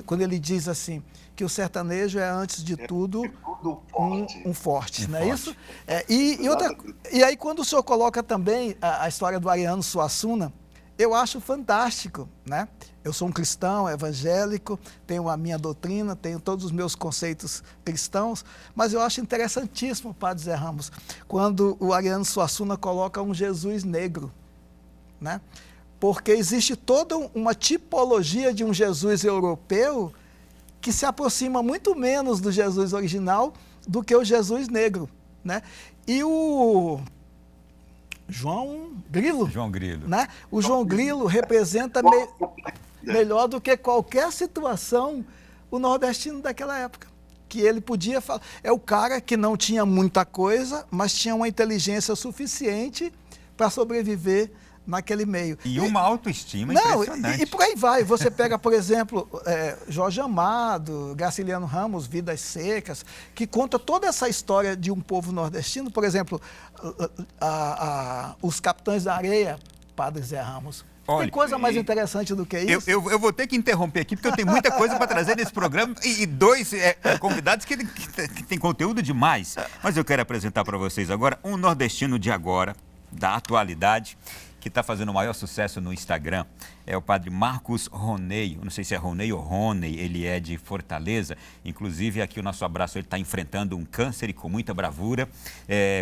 quando ele diz assim, que o sertanejo é, antes de tudo, um forte, não é isso? E aí quando o senhor coloca também a história do Ariano Suassuna, eu acho fantástico, né? Eu sou um cristão evangélico, tenho a minha doutrina, tenho todos os meus conceitos cristãos, mas eu acho interessantíssimo, Padre Zé Ramos, quando o Ariano Suassuna coloca um Jesus negro, né? Porque existe toda uma tipologia de um Jesus europeu que se aproxima muito menos do Jesus original do que o Jesus negro, né? E o João Grilo, né? O João Grilo representa melhor do que qualquer situação o nordestino daquela época, que ele podia falar. É o cara que não tinha muita coisa, mas tinha uma inteligência suficiente para sobreviver naquele meio. E uma autoestima impressionante. E por aí vai. Você pega, por exemplo, Jorge Amado, Graciliano Ramos, Vidas Secas, que conta toda essa história de um povo nordestino. Por exemplo, Os Capitães da Areia, Padre Zé Ramos. Olha, tem coisa mais interessante do que isso? Eu vou ter que interromper aqui, porque eu tenho muita coisa para trazer nesse programa e dois convidados que têm conteúdo demais. Mas eu quero apresentar para vocês agora um nordestino de agora, da atualidade, que está fazendo o maior sucesso no Instagram. É o padre Marcos Roney. Eu não sei se é Roney ou Roney, ele é de Fortaleza. Inclusive, aqui o nosso abraço, ele está enfrentando um câncer e com muita bravura.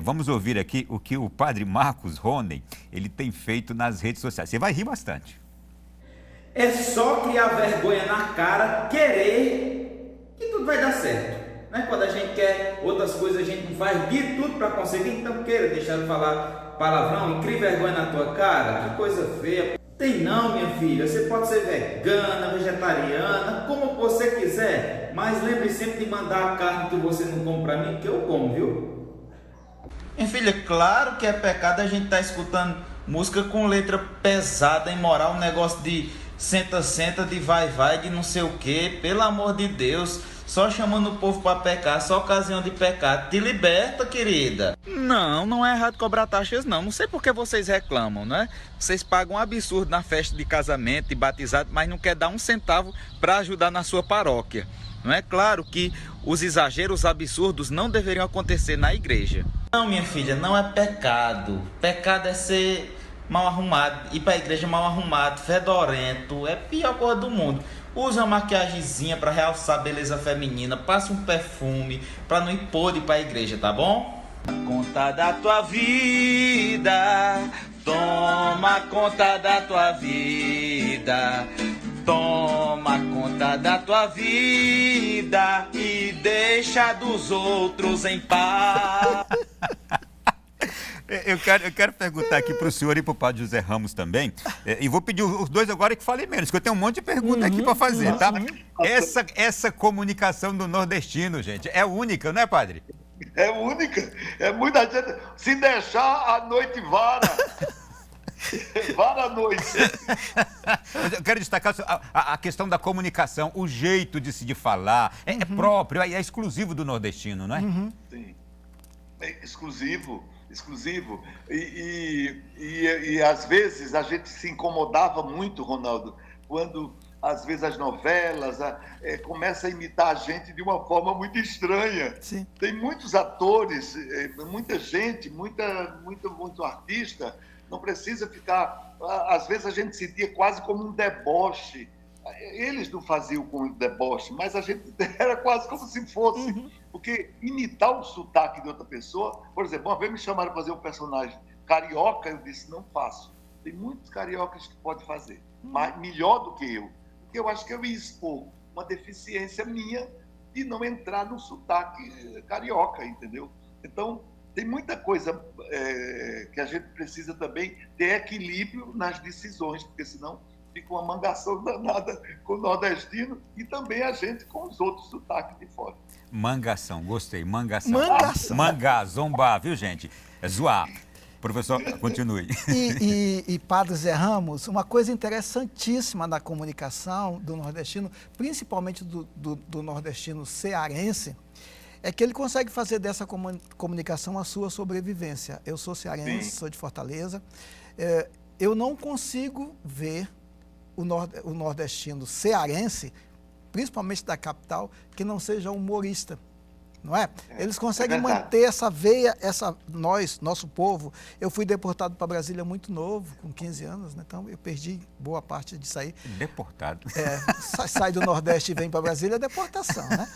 Vamos ouvir aqui o que o padre Marcos Roney, ele tem feito nas redes sociais. Você vai rir bastante. É só criar vergonha na cara, querer, que tudo vai dar certo. Né? Quando a gente quer outras coisas, a gente não faz de tudo para conseguir. Então, queira deixar de falar palavrão e crie vergonha na tua cara, que coisa feia. Tem não, minha filha, você pode ser vegana, vegetariana, como você quiser, mas lembre sempre de mandar a carne que você não come pra mim, que eu como, viu? Minha filha, claro que é pecado a gente tá escutando música com letra pesada, imoral, um negócio de senta, de vai, de não sei o que, pelo amor de Deus. Só chamando o povo para pecar, só ocasião de pecado. Te liberta, querida. Não é errado cobrar taxas, não. Não sei por que vocês reclamam, né? Vocês pagam um absurdo na festa de casamento e batizado, mas não quer dar um centavo para ajudar na sua paróquia. Não é claro que os exageros absurdos não deveriam acontecer na igreja. Não, minha filha, não é pecado. Pecado é ser mal arrumado, ir para a igreja mal arrumado, fedorento. É a pior coisa do mundo. use uma maquiagemzinha para realçar a beleza feminina, passe um perfume para não ir podre para a igreja, tá bom? Conta da tua vida, toma conta da tua vida, toma conta da tua vida e deixa dos outros em paz. Eu quero perguntar aqui para o senhor e para o padre José Ramos também, e vou pedir os dois agora que falem menos, que eu tenho um monte de perguntas aqui para fazer, tá? Essa comunicação do nordestino, gente, é única, não é, padre? É única, é muita gente. Se deixar, a noite vara. Vara a noite. Eu quero destacar a questão da comunicação, o jeito de falar, é próprio, é exclusivo do nordestino, não é? Sim, é exclusivo. E às vezes a gente se incomodava muito, Ronaldo, quando às vezes as novelas começam a imitar a gente de uma forma muito estranha. Sim. Tem muitos atores, muita gente, muito artista, não precisa ficar... Às vezes a gente sentia quase como um deboche. Eles não faziam com deboche, mas a gente era quase como se fosse. Porque imitar o sotaque de outra pessoa... Por exemplo, uma vez me chamaram para fazer um personagem carioca, eu disse, não faço. Tem muitos cariocas que podem fazer, mas melhor do que eu. Porque eu acho que eu ia expor uma deficiência minha de não entrar no sotaque carioca, entendeu? Então, tem muita coisa que a gente precisa também ter equilíbrio nas decisões, porque senão fica uma mangação danada com o nordestino e também a gente com os outros sotaques de fora. Mangação, gostei, mangação. Mangação. Mangá, zombar, viu, gente? É zoar. Professor, continue. E Padre Zé Ramos, uma coisa interessantíssima na comunicação do nordestino, principalmente do nordestino cearense, é que ele consegue fazer dessa comunicação a sua sobrevivência. Eu sou cearense, sou de Fortaleza, eu não consigo ver o nordestino cearense, principalmente da capital, que não seja humorista, não é? Eles conseguem manter essa veia, nosso povo. Eu fui deportado para Brasília muito novo, com 15 anos, né? Então eu perdi boa parte disso aí. Deportado? Sai do Nordeste e vem para Brasília, é deportação, né?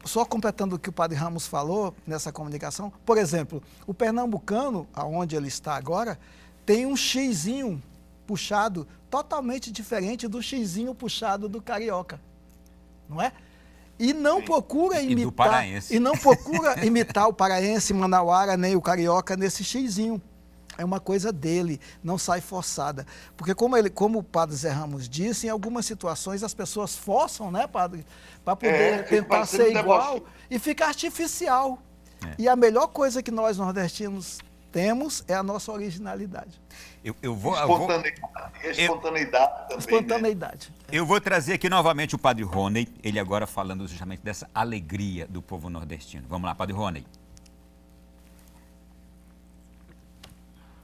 Só completando o que o Padre Ramos falou nessa comunicação, por exemplo, o pernambucano, aonde ele está agora, tem um xizinho puxado totalmente diferente do xizinho puxado do carioca, não é? E não procura imitar, do paraense. E não procura imitar o paraense, manauara, nem o carioca nesse xizinho. É uma coisa dele, não sai forçada. Porque como o Padre Zé Ramos disse, em algumas situações as pessoas forçam, né, Padre, para poder tentar ser igual e fica artificial. E a melhor coisa que nós nordestinos temos é a nossa originalidade. Espontaneidade também. Espontaneidade. Né? Eu vou trazer aqui novamente o Padre Rony, ele agora falando justamente dessa alegria do povo nordestino. Vamos lá, Padre Rony.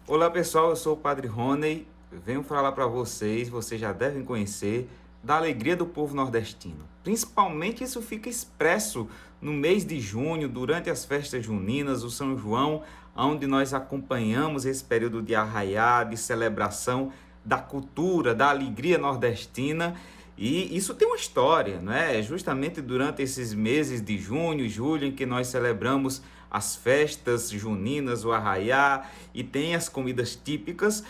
Olá pessoal, eu sou o Padre Rony, venho falar para vocês já devem conhecer, da alegria do povo nordestino. Principalmente isso fica expresso no mês de junho, durante as festas juninas, o São João, onde nós acompanhamos esse período de arraiá, de celebração da cultura, da alegria nordestina. E isso tem uma história, não é? Justamente durante esses meses de junho e julho, em que nós celebramos as festas juninas, o arraiá, e tem as comidas típicas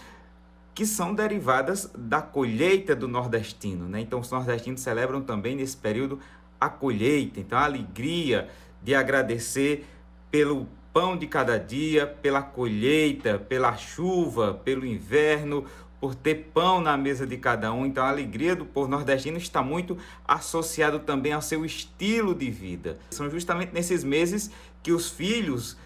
que são derivadas da colheita do nordestino, né? Então os nordestinos celebram também nesse período a colheita, então a alegria de agradecer pelo pão de cada dia, pela colheita, pela chuva, pelo inverno, por ter pão na mesa de cada um. Então a alegria do povo nordestino está muito associado também ao seu estilo de vida. São justamente nesses meses que os filhos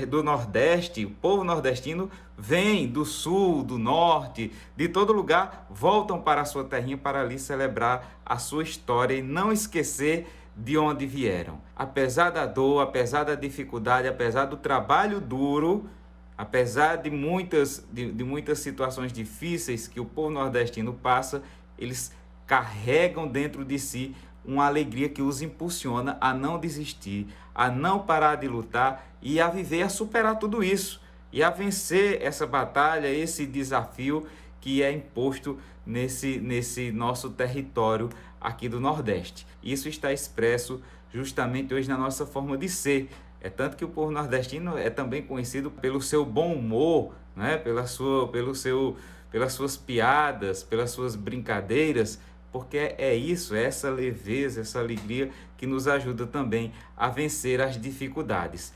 do Nordeste, o povo nordestino, vem do Sul, do Norte, de todo lugar, voltam para a sua terrinha para ali celebrar a sua história e não esquecer de onde vieram. Apesar da dor, apesar da dificuldade, apesar do trabalho duro, apesar de muitas situações difíceis que o povo nordestino passa, eles carregam dentro de si uma alegria que os impulsiona a não desistir, a não parar de lutar e a viver, a superar tudo isso e a vencer essa batalha, esse desafio que é imposto nesse nosso território aqui do Nordeste. Isso está expresso justamente hoje na nossa forma de ser. É tanto que o povo nordestino é também conhecido pelo seu bom humor, né? Pelas suas piadas, pelas suas brincadeiras, porque é isso, é essa leveza, essa alegria que nos ajuda também a vencer as dificuldades.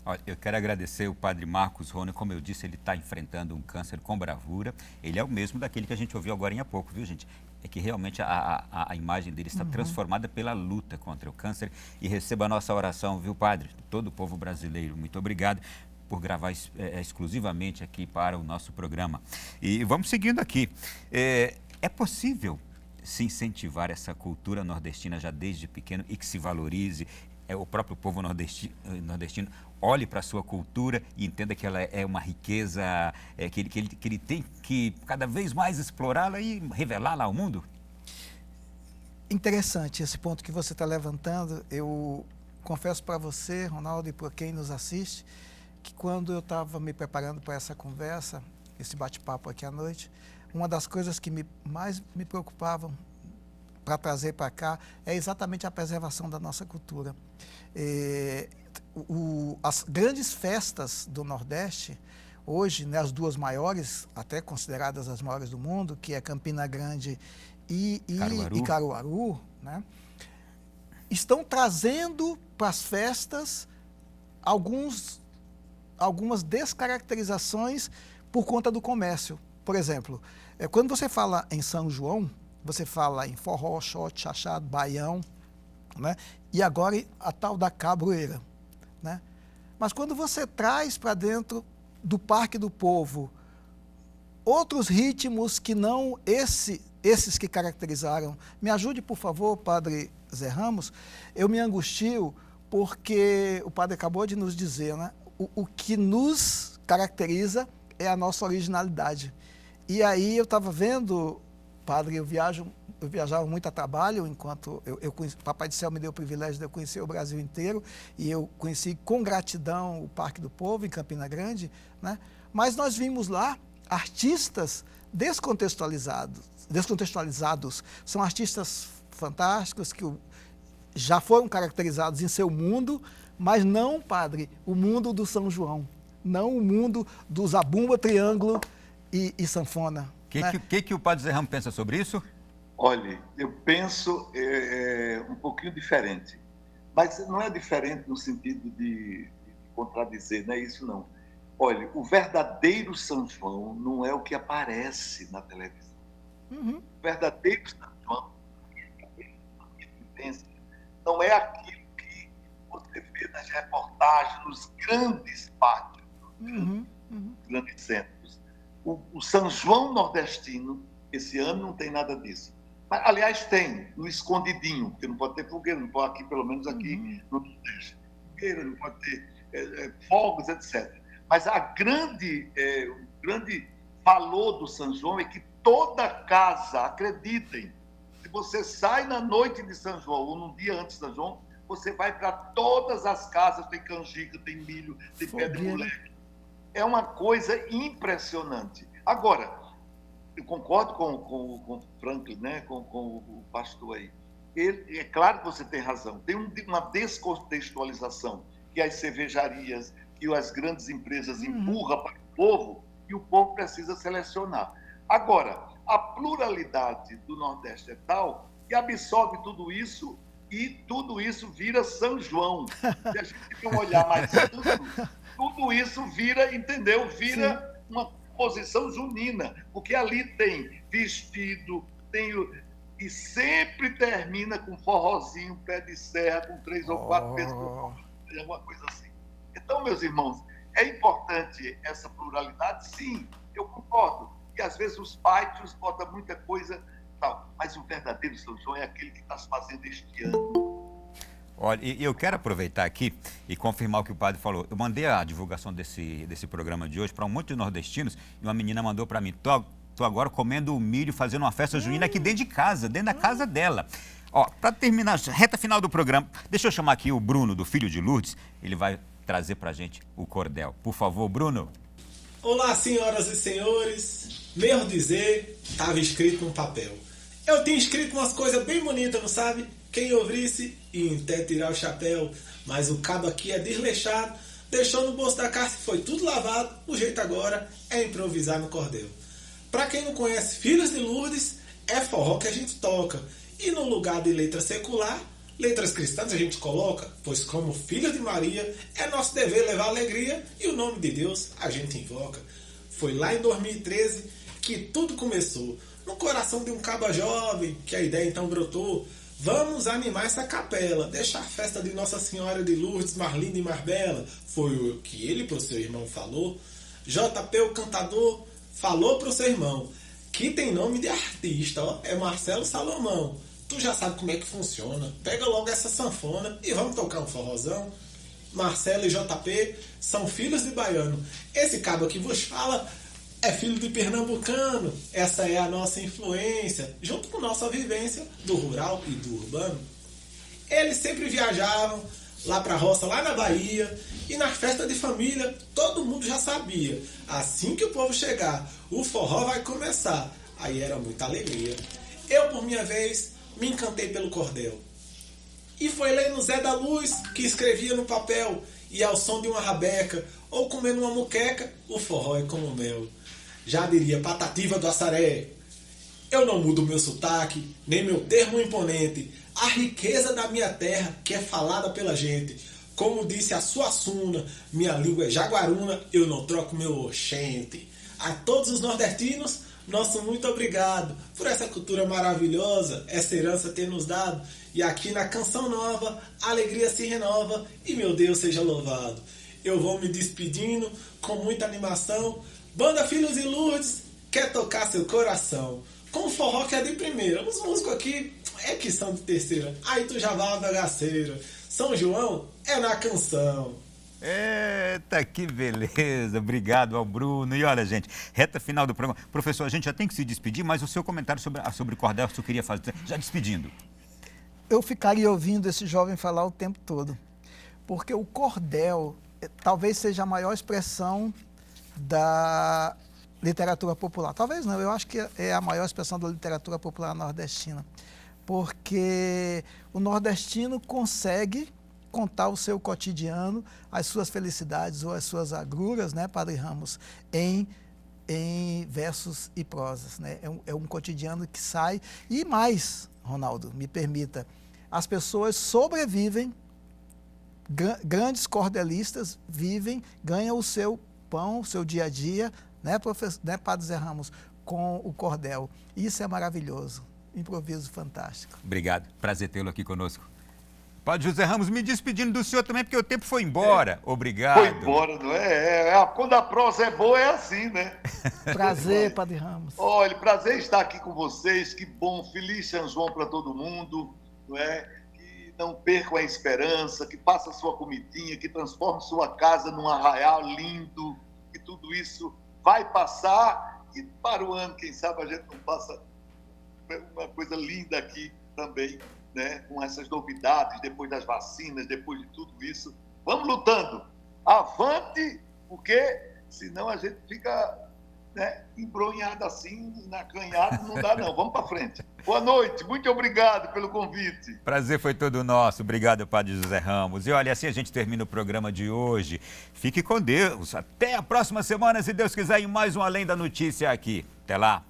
Olha, eu quero agradecer o padre Marcos Rony. Como eu disse, ele está enfrentando um câncer com bravura. Ele é o mesmo daquele que a gente ouviu agora há pouco, viu, gente? É que realmente a imagem dele está transformada pela luta contra o câncer. E receba a nossa oração, viu, padre? Todo o povo brasileiro. Muito obrigado por gravar exclusivamente aqui para o nosso programa. E vamos seguindo aqui. É possível se incentivar essa cultura nordestina já desde pequeno e que se valorize? O próprio povo nordestino olhe para a sua cultura e entenda que ela é uma riqueza, que ele tem que cada vez mais explorá-la e revelá-la ao mundo? Interessante esse ponto que você está levantando. Eu confesso para você, Ronaldo, e para quem nos assiste, que quando eu estava me preparando para essa conversa, esse bate-papo aqui à noite, uma das coisas que mais me preocupavam para trazer para cá é exatamente a preservação da nossa cultura. As grandes festas do Nordeste, hoje, né, as duas maiores, até consideradas as maiores do mundo, que é Campina Grande e Caruaru, né, estão trazendo para as festas algumas descaracterizações por conta do comércio. Por exemplo, quando você fala em São João, você fala em forró, shot, chachado, baião, né? E agora a tal da cabroeira, né? Mas quando você traz para dentro do Parque do Povo outros ritmos que não esses que caracterizaram, me ajude, por favor, Padre Zé Ramos, eu me angustio porque o padre acabou de nos dizer, né? O que nos caracteriza é a nossa originalidade. E aí eu estava vendo, padre, eu viajava muito a trabalho, enquanto Papai do Céu me deu o privilégio de eu conhecer o Brasil inteiro, e eu conheci com gratidão o Parque do Povo, em Campina Grande, né? Mas nós vimos lá artistas descontextualizados. São artistas fantásticos que já foram caracterizados em seu mundo, mas não, padre, o mundo do São João, não o mundo do zabumba, triângulo e sanfona. O que o padre Zé Ramos pensa sobre isso? Olha, eu penso um pouquinho diferente, mas não é diferente no sentido de contradizer, não é isso não. Olha, o verdadeiro São João não é o que aparece na televisão. O verdadeiro São João não é aquilo que você vê nas reportagens, nos grandes pátios, grandes centros. O São João nordestino, esse ano, não tem nada disso. Mas, aliás, tem, no escondidinho, porque não pode ter fogueira, não pode aqui, pelo menos aqui no Nordeste. Fogueira, não pode ter fogos, etc. Mas o grande valor do São João é que toda casa, acreditem, se você sai na noite de São João ou no dia antes de São João, você vai para todas as casas, tem canjica, tem milho, tem pé de moleque. É uma coisa impressionante. Agora, eu concordo com o Franklin, né? com o pastor aí. É claro que você tem razão. Tem uma descontextualização que as cervejarias, que as grandes empresas empurram para o povo e o povo precisa selecionar. Agora, a pluralidade do Nordeste é tal que absorve tudo isso e tudo isso vira São João. Se a gente tem um olhar mais tudo isso vira, entendeu? Vira uma posição junina, porque ali tem vestido, e sempre termina com forrozinho, pé de serra, com 3 ou 4 pessoas, alguma coisa assim. Então, meus irmãos, é importante essa pluralidade? Sim, eu concordo. E às vezes os pátios botam muita coisa, tal, mas o verdadeiro São João é aquele que está se fazendo este ano. Olha, eu quero aproveitar aqui e confirmar o que o padre falou. Eu mandei a divulgação desse programa de hoje para um monte de nordestinos e uma menina mandou para mim, tô agora comendo milho, fazendo uma festa junina aqui dentro de casa, dentro da casa dela. Ó, para terminar, reta final do programa, deixa eu chamar aqui o Bruno, do Filho de Lourdes, ele vai trazer para a gente o cordel. Por favor, Bruno. Olá, senhoras e senhores. Meu dizer estava escrito num papel. Eu tinha escrito umas coisas bem bonitas, não sabe? Quem ouvisse ia até tirar o chapéu. Mas o cabo aqui é desleixado, deixou no bolso da calça e foi tudo lavado. O jeito agora é improvisar no cordel. Pra quem não conhece Filhos de Lourdes, é forró que a gente toca. E no lugar de letra secular, letras cristãs a gente coloca, pois como filhos de Maria, é nosso dever levar alegria e o nome de Deus a gente invoca. Foi lá em 2013 que tudo começou, no coração de um caba jovem, que a ideia então brotou. Vamos animar essa capela, deixar a festa de Nossa Senhora de Lourdes mais linda e mais bela. Foi o que ele pro seu irmão falou. JP, o cantador, falou pro seu irmão, que tem nome de artista, ó, é Marcelo Salomão. Tu já sabe como é que funciona. Pega logo essa sanfona e vamos tocar um forrozão. Marcelo e JP são filhos de baiano. Esse cabo que vos fala é filho de pernambucano. Essa é a nossa influência, junto com nossa vivência do rural e do urbano. Eles sempre viajavam lá pra roça, lá na Bahia, e na festa de família todo mundo já sabia. Assim que o povo chegar, o forró vai começar. Aí era muita alegria. Eu, por minha vez, me encantei pelo cordel. E foi lendo Zé da Luz que escrevia no papel, e ao som de uma rabeca, ou comendo uma muqueca, o forró é como mel. Já diria Patativa do Assaré, eu não mudo meu sotaque, nem meu termo imponente, a riqueza da minha terra que é falada pela gente. Como disse a Suassuna, minha língua é jaguaruna, eu não troco meu oxente. A todos os nordestinos, nosso muito obrigado por essa cultura maravilhosa, essa herança ter nos dado. E aqui na Canção Nova, a alegria se renova e meu Deus seja louvado. Eu vou me despedindo com muita animação. Banda Filhos de Lourdes quer tocar seu coração. Com o forró que é de primeira. Os músicos aqui é que são de terceira. Aí tu já vai a bagaceira. São João é na canção. Eita, que beleza. Obrigado ao Bruno. E olha, gente, reta final do programa. Professor, a gente já tem que se despedir, mas o seu comentário sobre o cordel que eu queria fazer, já despedindo. Eu ficaria ouvindo esse jovem falar o tempo todo, porque o cordel talvez seja a maior expressão da literatura popular. Talvez não, eu acho que é a maior expressão da literatura popular nordestina, porque o nordestino consegue contar o seu cotidiano, as suas felicidades ou as suas agruras, né, Padre Ramos, em versos e prosas, né? É um cotidiano que sai. E mais, Ronaldo, me permita, as pessoas sobrevivem, grandes cordelistas vivem, ganham o seu pão, o seu dia a dia, né, Padre Zé Ramos, com o cordel. Isso é maravilhoso, improviso fantástico. Obrigado, prazer tê-lo aqui conosco. Padre José Ramos, me despedindo do senhor também, porque o tempo foi embora. Obrigado. Foi embora, não é? Quando a prosa é boa, é assim, né? Prazer, Padre Ramos. Olha, prazer estar aqui com vocês. Que bom, feliz São João para todo mundo, não é? Que não percam a esperança, que faça sua comidinha, que transforme sua casa num arraial lindo, que tudo isso vai passar e para o ano, quem sabe a gente não passa uma coisa linda aqui também, né, com essas novidades, depois das vacinas, depois de tudo isso. Vamos lutando. Avante, porque senão a gente fica, né, embronhado assim, acanhado, não dá não. Vamos para frente. Boa noite, muito obrigado pelo convite. Prazer foi todo nosso. Obrigado, Padre José Ramos. E olha, assim a gente termina o programa de hoje. Fique com Deus. Até a próxima semana, se Deus quiser, em mais um Além da Notícia aqui. Até lá.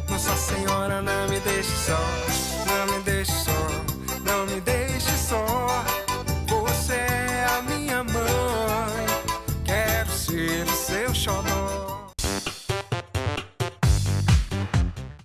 Nossa Senhora, não me deixe só, não me deixe só, não me deixe